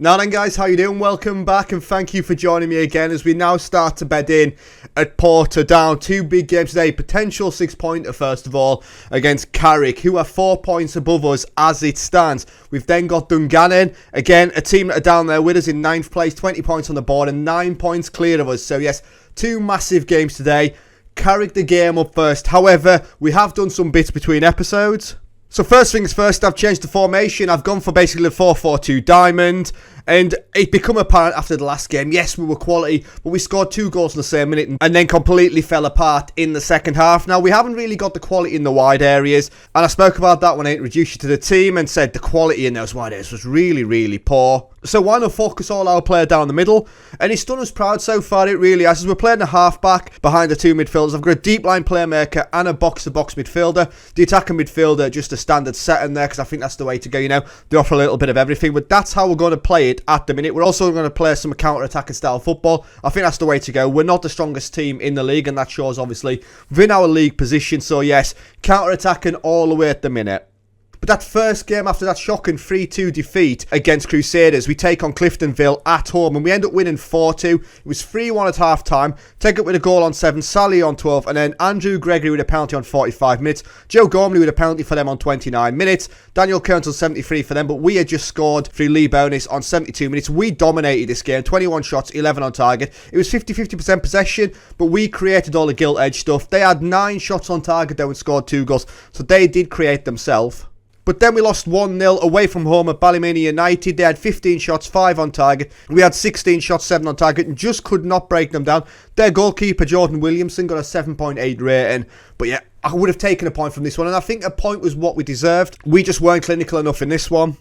Now then guys, how you doing? Welcome back and thank you for joining me again as we now start to bed in at Portadown. Two big games today, potential 6-pointer first of all against Carrick, who are 4 points above us as it stands. We've then got Dungannon, again a team that are down there with us in 9th place, 20 points on the board and 9 points clear of us. So yes, two massive games today. Carrick the game up first, however we have done some bits between episodes. So first things first, I've changed the formation. I've gone for basically the 4-4-2 diamond. And it became apparent after the last game, yes, we were quality, but we scored 2 goals in the same minute and then completely fell apart in the second half. Now, we haven't really got the quality in the wide areas, and I spoke about that when I introduced you to the team and said the quality in those wide areas was really, really poor. So why not focus all our player down the middle? And it's done us proud so far, it really has. As we're playing a half-back behind the two midfielders, I've got a deep line playmaker and a box-to-box midfielder. The attacking midfielder, just a standard set in there, because I think that's the way to go, you know. They offer a little bit of everything, but that's how we're going to play it at the minute. We're also going to play some counter-attacking style football. I think that's the way to go. We're not the strongest team in the league, and that shows obviously within our league position. So yes, counter-attacking all the way at the minute. But that first game after that shocking 3-2 defeat against Crusaders, we take on Cliftonville at home and we end up winning 4-2. It was 3-1 at half time. Take it with a goal on 7, Sally on 12, and then Andrew Gregory with a penalty on 45 minutes. Joe Gormley with a penalty for them on 29 minutes. Daniel Kearns on 73 for them, but we had just scored through Lee Bonus on 72 minutes. We dominated this game, 21 shots, 11 on target. It was 50-50% possession, but we created all the gilt edge stuff. They had 9 shots on target though and scored 2 goals, so they did create themselves. But then we lost 1-0 away from home at Ballymena United. They had 15 shots, 5 on target. We had 16 shots, 7 on target, and just could not break them down. Their goalkeeper, Jordan Williamson, got a 7.8 rating. But yeah, I would have taken a point from this one, and I think a point was what we deserved. We just weren't clinical enough in this one.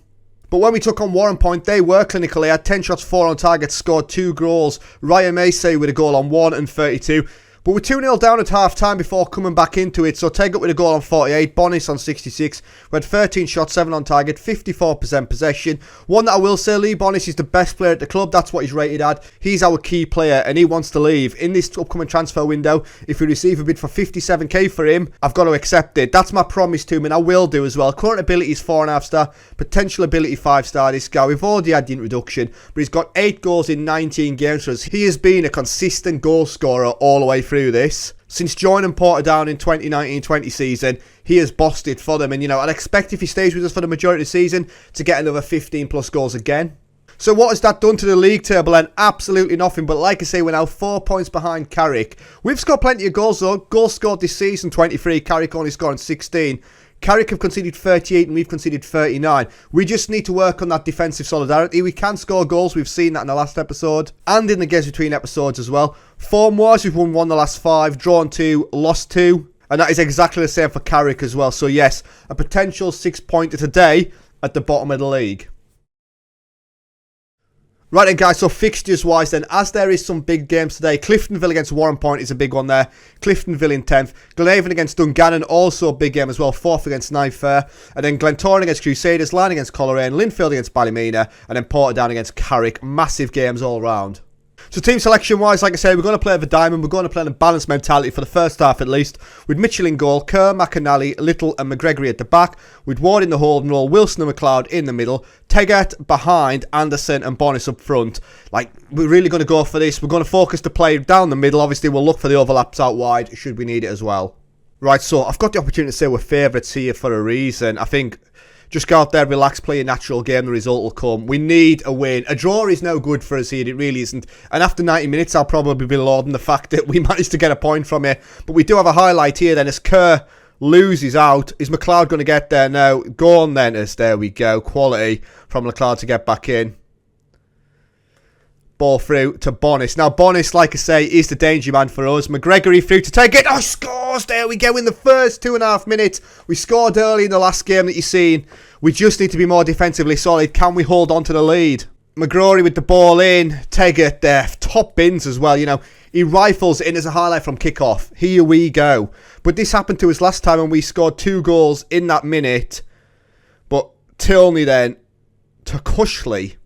But when we took on Warren Point, they were clinical. They had 10 shots, 4 on target, scored 2 goals. Ryan Macy with a goal on 1 and 32. But we're 2-0 down at half-time before coming back into it, so take up with a goal on 48, Bonis on 66. We had 13 shots, 7 on target, 54% possession. One that I will say, Lee Bonis is the best player at the club, that's what he's rated at. He's our key player and he wants to leave. In this upcoming transfer window, if we receive a bid for 57k for him, I've got to accept it. That's my promise to him and I will do as well. Current ability is 4.5 star, potential ability 5 star this guy. We've already had the introduction, but he's got 8 goals in 19 games for us. He has been a consistent goal scorer all the way through this. Since joining Portadown in 2019-20 season, he has bossed it for them, and you know, I'd expect if he stays with us for the majority of the season to get another 15 plus goals again. So what has that done to the league table? And absolutely nothing, but like I say, we're now 4 points behind Carrick. We've scored plenty of goals though. Goals scored this season 23, Carrick only scoring 16. Carrick have conceded 38 and we've conceded 39. We just need to work on that defensive solidarity. We can score goals. We've seen that in the last episode and in the games between episodes as well. Form-wise, we've won 1 the last 5, drawn 2, lost 2. And that is exactly the same for Carrick as well. So yes, a potential 6-pointer today at the bottom of the league. Right then guys, so fixtures wise then, as there is some big games today, Cliftonville against Warren Point is a big one there, Cliftonville in 10th, Glenavon against Dungannon, also a big game as well, 4th against Knife Fair, and then Glentoran against Crusaders, Lyne against Coleraine, Linfield against Ballymena, and then Portadown against Carrick. Massive games all round. So team selection wise, like I say, we're going to play the diamond. We're going to play in a balanced mentality for the first half at least, with Mitchell in goal, Kerr, McAnally, Little and McGregory at the back, with Ward in the holding role, Wilson and McLeod in the middle, Teggart behind, Anderson and Bonis up front. Like, we're really going to go for this. We're going to focus the play down the middle. Obviously, we'll look for the overlaps out wide should we need it as well. Right, so I've got the opportunity to say we're favourites here for a reason. I think just go out there, relax, play a natural game, the result will come. We need a win. A draw is no good for us here, it really isn't. And after 90 minutes, I'll probably be lauding the fact that we managed to get a point from it. But we do have a highlight here then as Kerr loses out. Is McLeod going to get there now? Go on then, as there we go. Quality from McLeod to get back in. Ball through to Bonis. Now Bonis, like I say, is the danger man for us. McGregory through to take it. Oh, scores! There we go in the first 2.5 minutes. We scored early in the last game that you've seen. We just need to be more defensively solid. Can we hold on to the lead? McGrory with the ball in. Teggart there. Top bins as well, you know. He rifles in as a highlight from kickoff. Here we go. But this happened to us last time and we scored 2 goals in that minute. But Tilney then to Cushley.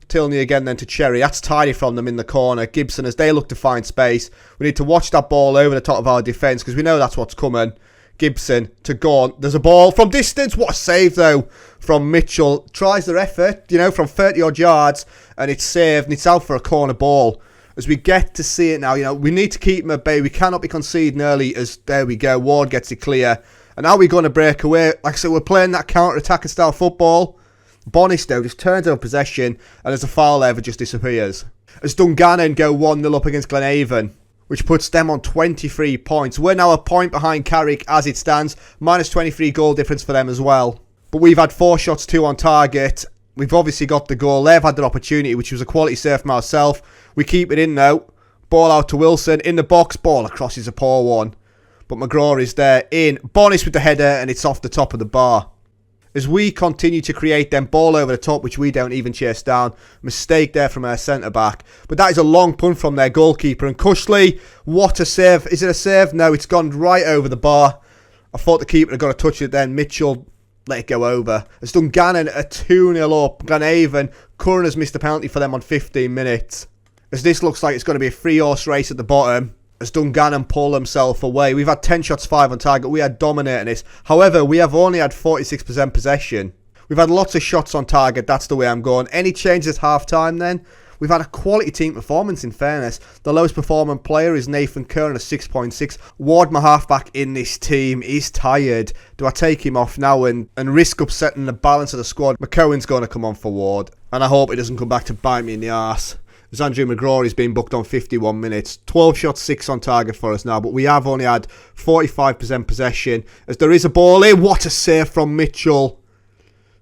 Tilney again then to Cherry. That's tidy from them in the corner. Gibson, as they look to find space. We need to watch that ball over the top of our defence because we know that's what's coming. Gibson to Gorn. There's a ball from distance. What a save, though, from Mitchell. Tries their effort, you know, from 30-odd yards, and it's saved, and it's out for a corner ball. As we get to see it now, you know, we need to keep them at bay. We cannot be conceding early, as there we go. Ward gets it clear. And now we're going to break away. Like I said, we're playing that counter-attacking style football. Bonnis, though, just turns over possession, and as a foul ever just disappears. As Dungannon go 1-0 up against Glenavon, which puts them on 23 points. We're now a point behind Carrick as it stands. Minus 23 goal difference for them as well. But we've had 4 shots, 2 on target. We've obviously got the goal. They've had their opportunity, which was a quality save from ourselves. We keep it in now. Ball out to Wilson. In the box. Ball across is a poor one. But McGraw is there in. Bonnis with the header, and it's off the top of the bar. As we continue to create them, ball over the top, which we don't even chase down. Mistake there from our centre-back. But that is a long punt from their goalkeeper. And Cushley, what a save. Is it a save? No, it's gone right over the bar. I thought the keeper had got to touch it then. Mitchell let it go over. As Dungannon a 2-0 up. Glenavon, Curran has missed a penalty for them on 15 minutes. As this looks like it's going to be a 3-horse race at the bottom. As Dungannon pull himself away. We've had 10 shots, 5 on target. We are dominating this. However, we have only had 46% possession. We've had lots of shots on target. That's the way I'm going. Any changes at half-time then? We've had a quality team performance, in fairness. The lowest performing player is Nathan Curran at 6.6. Ward, my halfback in this team, is tired. Do I take him off now and risk upsetting the balance of the squad? McCowan's going to come on for Ward. And I hope he doesn't come back to bite me in the arse. As Andrew McGraw is being booked on 51 minutes. 12 shots, 6 on target for us now. But we have only had 45% possession. As there is a ball in. What a save from Mitchell.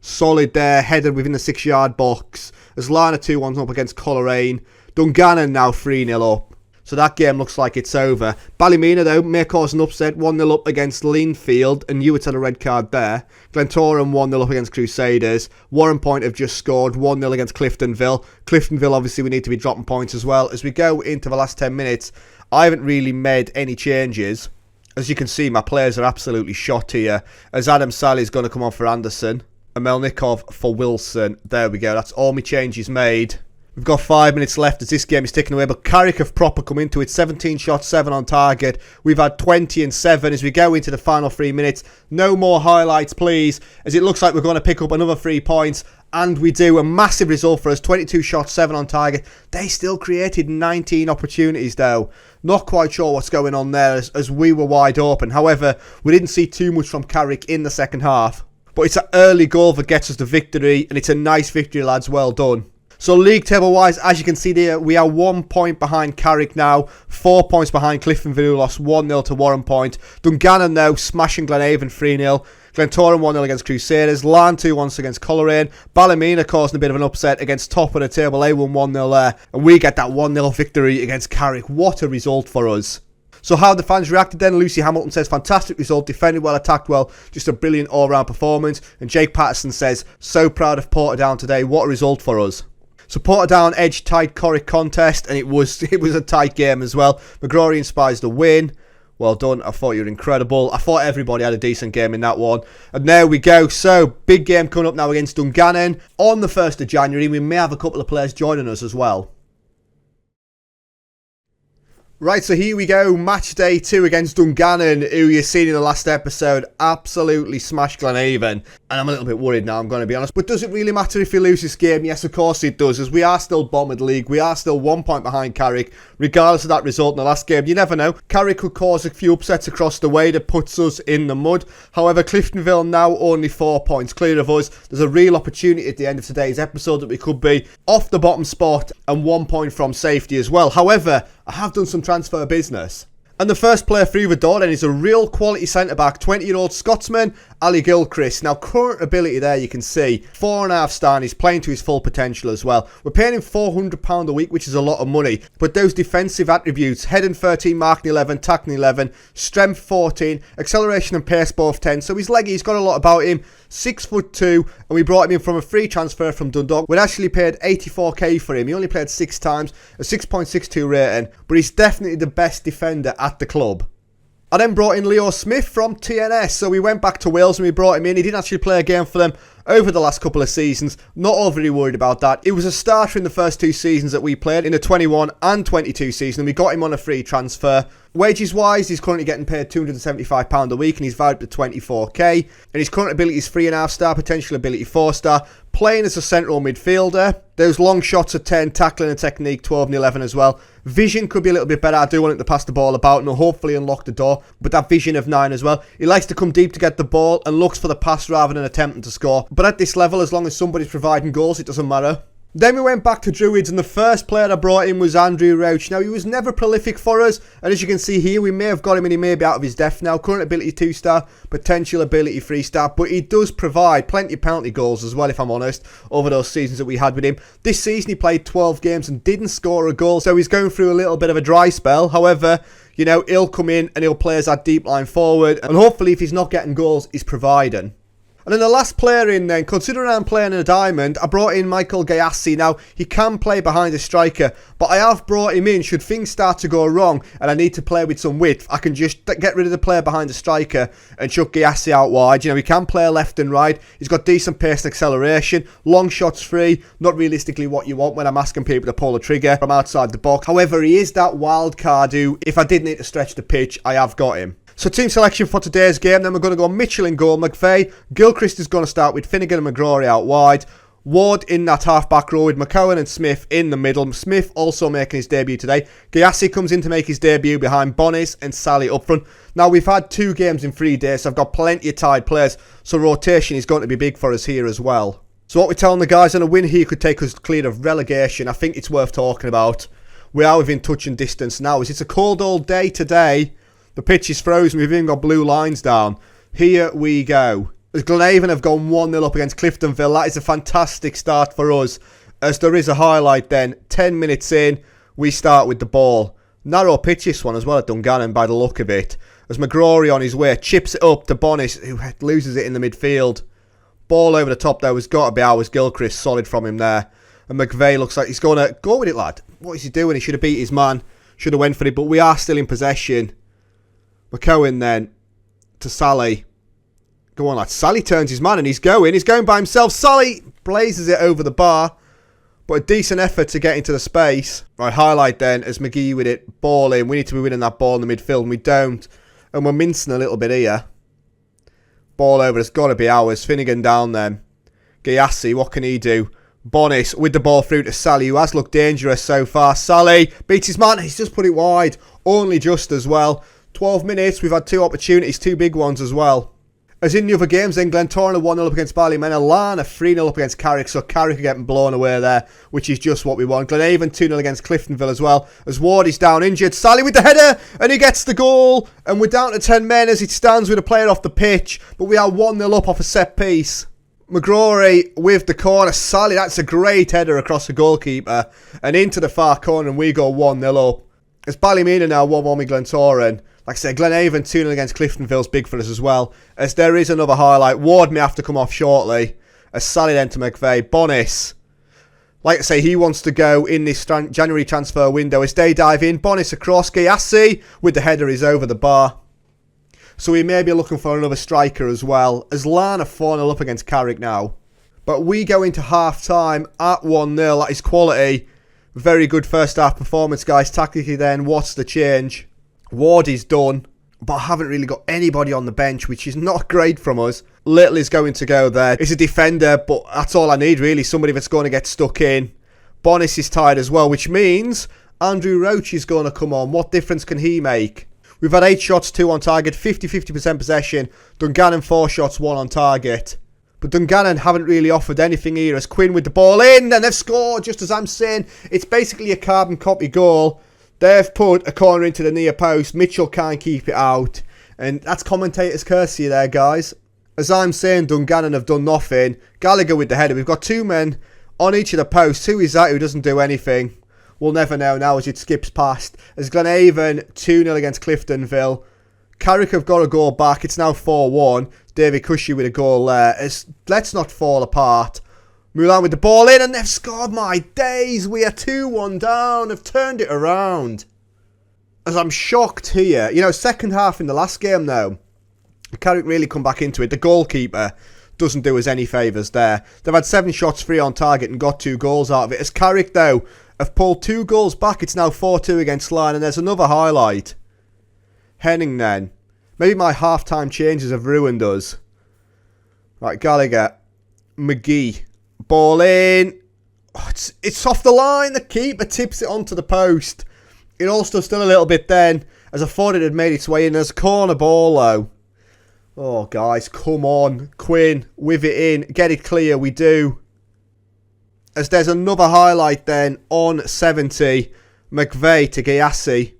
Solid there. Headed within the 6-yard box. As Lana 2-1 up against Coleraine. Dungannon now 3-0 up. So that game looks like it's over. Ballymena, though, may cause an upset. 1-0 up against Leanfield. And Hewitt had a red card there. Glentoran 1-0 up against Crusaders. Warren Point have just scored 1-0 against Cliftonville. Cliftonville, obviously, we need to be dropping points as well. As we go into the last 10 minutes, I haven't really made any changes. As you can see, my players are absolutely shot here. As Adam Sally's going to come on for Anderson. And Melnikov for Wilson. There we go. That's all my changes made. We've got 5 minutes left as this game is ticking away, but Carrick have proper come into it. 17 shots, 7 on target. We've had 20 and 7 as we go into the final 3 minutes. No more highlights, please, as it looks like we're going to pick up another 3 points. And we do. A massive result for us. 22 shots, 7 on target. They still created 19 opportunities, though. Not quite sure what's going on there as we were wide open. However, we didn't see too much from Carrick in the second half. But it's an early goal that gets us the victory, and it's a nice victory, lads. Well done. So league table wise, as you can see there, we are 1 point behind Carrick now, 4 points behind Cliftonville, who lost 1-0 to Warren Point. Dungannon now smashing Glenavon 3-0. Glentoran 1-0 against Crusaders. Larne 2-1 against Coleraine. Ballymena causing a bit of an upset against top of the table. They won 1-0 there. And we get that 1-0 victory against Carrick. What a result for us. So how the fans reacted then? Lucy Hamilton says, fantastic result, defended well, attacked well, just a brilliant all-round performance. And Jake Patterson says, so proud of Portadown today, what a result for us. So Portadown edged tight Carrick contest, and it was a tight game as well. McGrory inspires the win. Well done, I thought you were incredible. I thought everybody had a decent game in that one. And there we go. So, big game coming up now against Dungannon on the 1st of January. We may have a couple of players joining us as well. Right, so here we go, match day 2 against Dungannon, who you've seen in the last episode, absolutely smashed Glenavon. And I'm a little bit worried now, I'm going to be honest. But does it really matter if we lose this game? Yes, of course it does, as we are still bottom of the league. We are still 1 point behind Carrick, regardless of that result in the last game. You never know. Carrick could cause a few upsets across the way that puts us in the mud. However, Cliftonville now only 4 points clear of us. There's a real opportunity at the end of today's episode that we could be off the bottom spot and 1 point from safety as well. However, I have done some transfer business. And the first player through the door then is a real quality centre-back, 20-year-old Scotsman, Ali Gilchrist. Now, current ability there, you can see, 4.5 star, and he's playing to his full potential as well. We're paying him £400 a week, which is a lot of money. But those defensive attributes, heading 13, marking 11, tackling 11, strength 14, acceleration and pace both 10. So he's leggy, he's got a lot about him. 6'2", and we brought him in from a free transfer from Dundalk. We'd actually paid 84k for him. He only played 6 times, a 6.62 rating, but he's definitely the best defender at the club. I then brought in Leo Smith from TNS, so we went back to Wales and we brought him in. He didn't actually play a game for them over the last couple of seasons. Not overly worried about that. It was a starter in the first 2 seasons that we played, in the 21 and 22 season, and we got him on a free transfer. Wages wise, he's currently getting paid £275 a week, and he's valued at 24k. And his current ability is 3.5 star, potential ability 4 star. Playing as a central midfielder. Those long shots at 10, tackling and technique 12 and 11 as well. Vision could be a little bit better. I do want him to pass the ball about and hopefully unlock the door. But that vision of 9 as well. He likes to come deep to get the ball and looks for the pass rather than attempting to score. But at this level, as long as somebody's providing goals, it doesn't matter. Then we went back to Druids, and the first player I brought in was Andrew Roach. Now, he was never prolific for us, and as you can see here, we may have got him and he may be out of his depth now. Current ability 2 star, potential ability 3 star, but he does provide plenty of penalty goals as well, if I'm honest, over those seasons that we had with him. This season he played 12 games and didn't score a goal, so he's going through a little bit of a dry spell. However, you know, he'll come in and he'll play as that deep line forward, and hopefully if he's not getting goals, he's providing. And then the last player in then, considering I'm playing in a diamond, I brought in Michael Gayassi. Now, he can play behind a striker, but I have brought him in should things start to go wrong and I need to play with some width. I can just get rid of the player behind the striker and chuck Gayassi out wide. You know, he can play left and right. He's got decent pace and acceleration. Long shots free. Not realistically what you want when I'm asking people to pull the trigger from outside the box. However, he is that wild card who, if I did need to stretch the pitch, I have got him. So team selection for today's game, then we're going to go Mitchell in goal, McVeigh, Gilchrist is going to start with Finnegan and McGrory out wide, Ward in that half-back row with McCowan and Smith in the middle. Smith also making his debut today. Gayassi comes in to make his debut behind Bonis and Sally up front. Now, we've had 2 games in 3 days, so I've got plenty of tied players, so rotation is going to be big for us here as well. So what we're telling the guys, on a win here could take us clear of relegation. I think it's worth talking about. We are within touch and distance now, as it's a cold old day today. The pitch is frozen. We've even got blue lines down. Here we go. As Glenavon have gone 1-0 up against Cliftonville, that is a fantastic start for us. As there is a highlight then. 10 minutes in, we start with the ball. Narrow pitch this one as well at Dungannon by the look of it. As McGrory on his way chips it up to Bonis, who loses it in the midfield. Ball over the top there was got to be ours. Gilchrist solid from him there. And McVeigh looks like he's going to go with it, lad. What is he doing? He should have beat his man. Should have went for it, but we are still in possession. McCowan then to Sally. Go on, lad. Sally turns his man and he's going by himself. Sally blazes it over the bar, but a decent effort to get into the space. Right, highlight then as McGee with it. Ball in. We need to be winning that ball in the midfield and we don't. And we're mincing a little bit here. Ball over. It's got to be ours. Finnegan down then. Gayassi, what can he do? Bonis with the ball through to Sally, who has looked dangerous so far. Sally beats his man. He's just put it wide. Only just as well. 12 minutes, we've had 2 opportunities, 2 big ones as well. As in the other games, then Glentoran 1-0 up against Ballymena, Larne 3-0 up against Carrick, so Carrick are getting blown away there, which is just what we want. Glenavon 2-0 against Cliftonville as well, as Ward is down injured. Sally with the header, and he gets the goal, and we're down to 10 men as it stands with a player off the pitch, but we are 1-0 up off a set piece. McGrory with the corner. Sally, that's a great header across the goalkeeper, and into the far corner, and we go 1-0 up. As Ballymena now 1-1 with Glentoran. Like I said, Glenavon 2-0 against Cliftonville's big for us as well. As there is another highlight. Ward may have to come off shortly. As Sally then to McVeigh. Bonis. Like I say, he wants to go in this January transfer window. As they dive in. Bonis across. Gayassi with the header is over the bar. So we may be looking for another striker as well. As Larne 4-0 up against Carrick now. But we go into half time at 1-0. That is quality. Very good first half performance, guys. Tactically then, what's the change? Ward is done, but I haven't really got anybody on the bench, which is not great from us. Little is going to go there. It's a defender, but that's all I need, really. Somebody that's going to get stuck in. Bonis is tired as well, which means Andrew Roach is going to come on. What difference can he make? We've had 8 shots, 2 on target, 50% possession. Dungannon 4 shots, 1 on target. But Dungannon haven't really offered anything here. As Quinn with the ball in, and they've scored, just as I'm saying. It's basically a carbon copy goal. They've put a corner into the near post. Mitchell can't keep it out. And that's commentator's courtesy there, guys. As I'm saying, Dungannon have done nothing. Gallagher with the header. We've got 2 men on each of the posts. Who is that who doesn't do anything? We'll never know now as it skips past. As Glenavon 2-0 against Cliftonville. Carrick have got to go back. It's now 4-1. David Cushy with a goal there. Let's not fall apart. Mulan with the ball in, and they've scored. My days, we are 2-1 down. They've turned it around. As I'm shocked here. You know, second half in the last game now. Carrick really come back into it. The goalkeeper doesn't do us any favours there. They've had 7 shots free on target and got 2 goals out of it. As Carrick, though, have pulled 2 goals back. It's now 4-2 against Line, and there's another highlight. Henning then. Maybe my half-time changes have ruined us. Right, Gallagher. McGee. Ball in. Oh, it's off the line. The keeper tips it onto the post. It all stood still a little bit then, as I thought it had made its way in. There's a corner ball, though. Oh, guys, come on. Quinn, with it in. Get it clear, we do. As there's another highlight then on 70. McVeigh to Gyasi.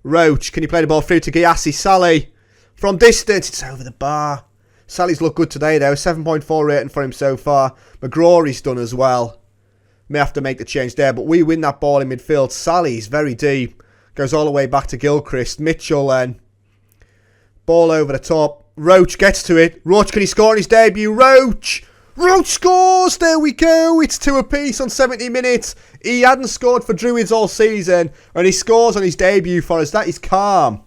Roach, can you play the ball through to Gyasi? Sally, from distance, it's over the bar. Sally's looked good today, though. 7.4 rating for him so far. McGrory's done as well. May have to make the change there, but we win that ball in midfield. Sally's very deep. Goes all the way back to Gilchrist. Mitchell then. Ball over the top. Roach gets to it. Roach, can he score on his debut? Roach! Roach scores! There we go. It's 2 apiece on 70 minutes. He hadn't scored for Druids all season, and he scores on his debut for us. That is calm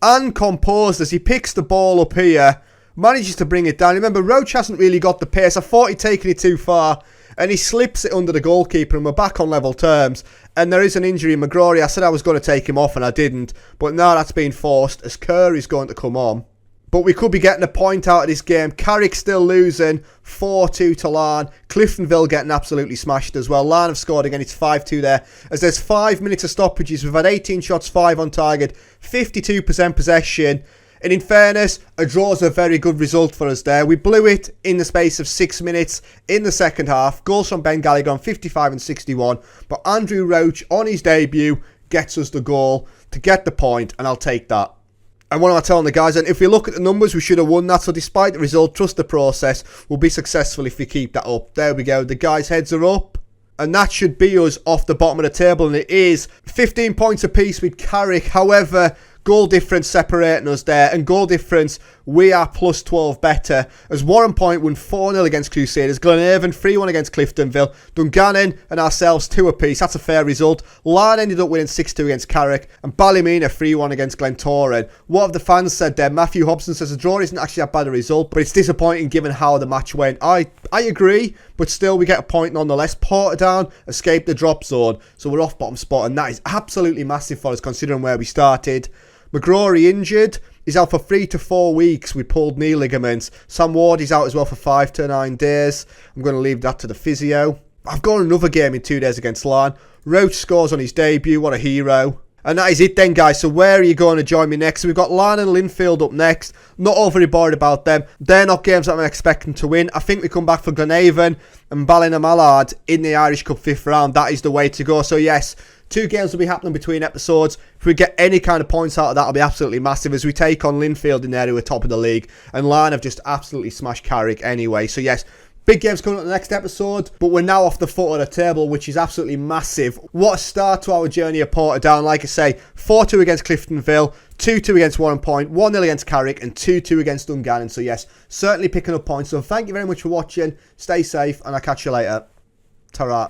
and composed as he picks the ball up here. Manages to bring it down. Remember, Roach hasn't really got the pace. I thought he'd taken it too far. And he slips it under the goalkeeper, and we're back on level terms. And there is an injury in McGrory. I said I was going to take him off, and I didn't. But now that's been forced, as Curry's going to come on. But we could be getting a point out of this game. Carrick still losing, 4-2 to Larne. Cliftonville getting absolutely smashed as well. Larne have scored again, it's 5-2 there. As there's 5 minutes of stoppages, we've had 18 shots, 5 on target, 52% possession. And in fairness, a draw is a very good result for us there. We blew it in the space of 6 minutes in the second half. Goals from Ben Gallagher on 55 and 61. But Andrew Roach, on his debut, gets us the goal to get the point, and I'll take that. And what am I telling the guys? And if we look at the numbers, we should have won that. So despite the result, trust the process. We'll be successful if we keep that up. There we go. The guys' heads are up. And that should be us off the bottom of the table. And it is 15 points apiece with Carrick. However, goal difference separating us there. And goal difference, we are plus 12 better. As Warren Point won 4-0 against Crusaders. Glenavon 3-1 against Cliftonville. Dungannon and ourselves 2 apiece. That's a fair result. Larne ended up winning 6-2 against Carrick. And Ballymena 3-1 against Glentoran. What have the fans said there? Matthew Hobson says a draw isn't actually that bad a result, but it's disappointing given how the match went. I agree, but still we get a point nonetheless. Portadown escaped the drop zone, so we're off bottom spot, and that is absolutely massive for us considering where we started. McGrory injured. He's out for 3 to 4 weeks with pulled knee ligaments. Sam Ward is out as well for 5 to 9 days. I'm going to leave that to the physio. I've got another game in 2 days against Larne. Roach scores on his debut. What a hero. And that is it then, guys. So where are you going to join me next? So we've got Larne and Linfield up next. Not overly bored about them. They're not games that I'm expecting to win. I think we come back for Glenavon and Ballymena in the Irish Cup 5th round. That is the way to go. So yes, 2 games will be happening between episodes. If we get any kind of points out of that, it'll be absolutely massive as we take on Linfield in there who are top of the league. And Larne have just absolutely smashed Carrick anyway. So yes, big games coming up in the next episode, but we're now off the foot of the table, which is absolutely massive. What a start to our journey at Portadown. Like I say, 4-2 against Cliftonville, 2-2 against Warren Point, 1-0 against Carrick, and 2-2 against Dungannon. So yes, certainly picking up points. So thank you very much for watching. Stay safe, and I'll catch you later. Ta-ra.